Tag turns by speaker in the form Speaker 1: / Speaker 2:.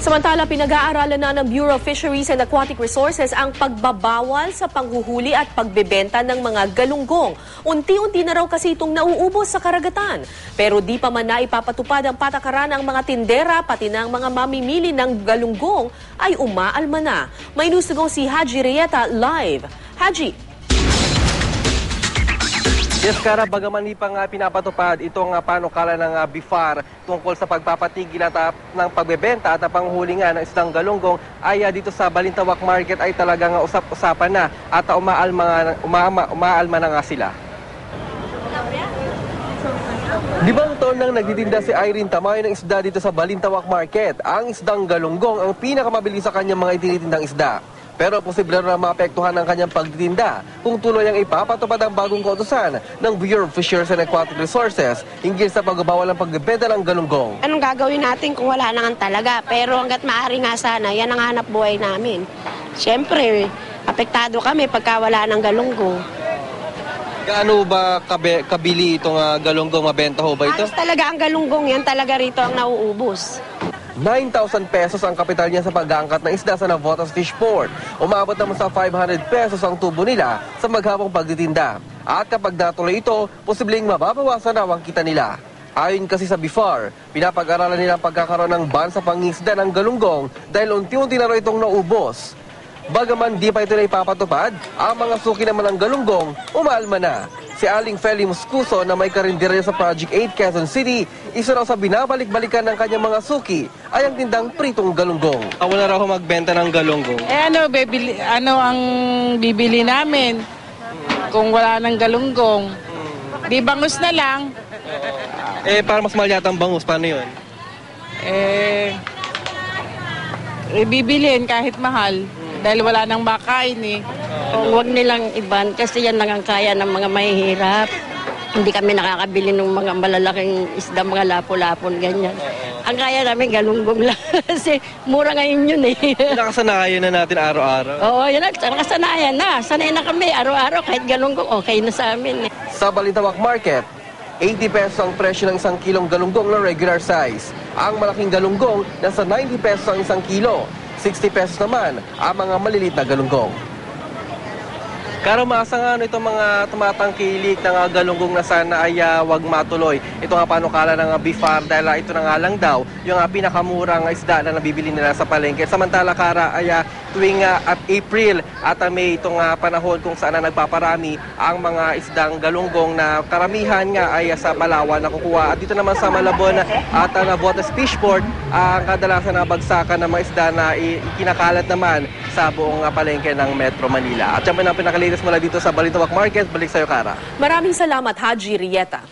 Speaker 1: Samantala, pinag-aaralan na ng Bureau of Fisheries and Aquatic Resources ang pagbabawal sa panghuhuli at pagbebenta ng mga galunggong. Unti-unti na raw kasi itong nauubos sa karagatan. Pero di pa man na ipapatupad ang patakaran ng mga tindera pati ng mga mamimili ng galunggong ay umaalma na. May news to go si Haji Rieta live. Haji.
Speaker 2: Yes, Kara, bagaman di pa nga pinapatupad itong panukala ng BIFAR tungkol sa pagpapatigil ng pagbebenta at panghuli nga ng isdang galunggong ay dito sa Balintawak Market ay talagang usap-usapan na at umaalma na nga sila. Limang taon nang nagtitinda si Irene Tamayo ng isda dito sa Balintawak Market. Ang isdang galunggong ang pinakamabili sa kanyang mga itinitindang isda. Pero posible na maapektuhan ang kanyang pagtitinda kung tuloy ang ipapatupad ang bagong kautusan ng Bureau of Fisheries and Aquatic Resources hinggil sa pagbabawal ng pagbebenta ng galunggong.
Speaker 3: Anong gagawin natin kung wala na nga talaga? Pero hanggat maaari nga sana, yan ang hanap buhay namin. Siyempre, apektado kami pagka wala ng galunggong.
Speaker 2: Gaano ba kabili itong galunggong? Mabenta ho ba ito?
Speaker 3: Halos talaga ang galunggong yan talaga rito ang nauubos.
Speaker 2: 9,000 pesos ang kapital niya sa pag-aangkat ng isda sa Navotas Fish Port. Umabot naman sa 500 pesos ang tubo nila sa maghapong pagtitinda. At kapag natuloy ito, posibleng mababawasan na ang kita nila. Ayon kasi sa BIFAR, pinapag-aralan nila ang pagkakaroon ng ban sa pangingisda ng galunggong dahil unti-unti na raw itong naubos. Bagaman di pa ito na ipapatupad, ang mga suki naman ng galunggong umaalma na. Si Aling Feli Muscuso na may karinderya sa Project 8 Quezon City, isa raw sa binabalik-balikan ng kanyang mga suki ay ang tindang pritong galunggong. Wala raw magbenta ng galunggong.
Speaker 4: Ano ang bibili namin kung wala ng galunggong? Di bangus na lang.
Speaker 2: Para mas mahal yata ang bangus, paano yun?
Speaker 4: Bibilhin kahit mahal dahil wala nang makain eh.
Speaker 5: Huwag nilang iban kasi yan lang ang kaya ng mga mahihirap. Hindi kami nakakabili ng mga malalaking isda, mga lapo-lapon, ganyan. Ang kaya namin galunggong lang kasi mura ngayon yun eh.
Speaker 2: Nakasanayan na natin araw-araw.
Speaker 5: Oo, yun na, nakasanayan na. Sanay na kami araw-araw kahit galunggong okay na sa amin eh.
Speaker 2: Sa Balintawak Market, 80 pesos ang presyo ng 1 kilong galunggong na regular size. Ang malaking galunggong nasa 90 pesos ang 1 kilo. 60 pesos naman ang mga maliliit na galunggong. Karo, maasa nga itong mga tumatangkilik ng galunggong na sana ay wag matuloy. Ito nga panukala ng BIFAR dahil ito na nga lang daw yung pinakamurang isda na nabibili nila sa palengke. Samantala, Kara, ay tuwing at April at May itong panahon kung saan nagpaparami ang mga isdang galunggong na karamihan nga ay sa Palawan na kukuha. At dito naman sa Malabon at Navotas Fish Port, ang kadalasan na bagsakan ng mga isda na ikinakalat naman sa buong palengke ng Metro Manila. At yan po na pinakalinis mula dito sa Balintawak Market. Balik sa'yo, Kara.
Speaker 1: Maraming salamat, Haji Rieta.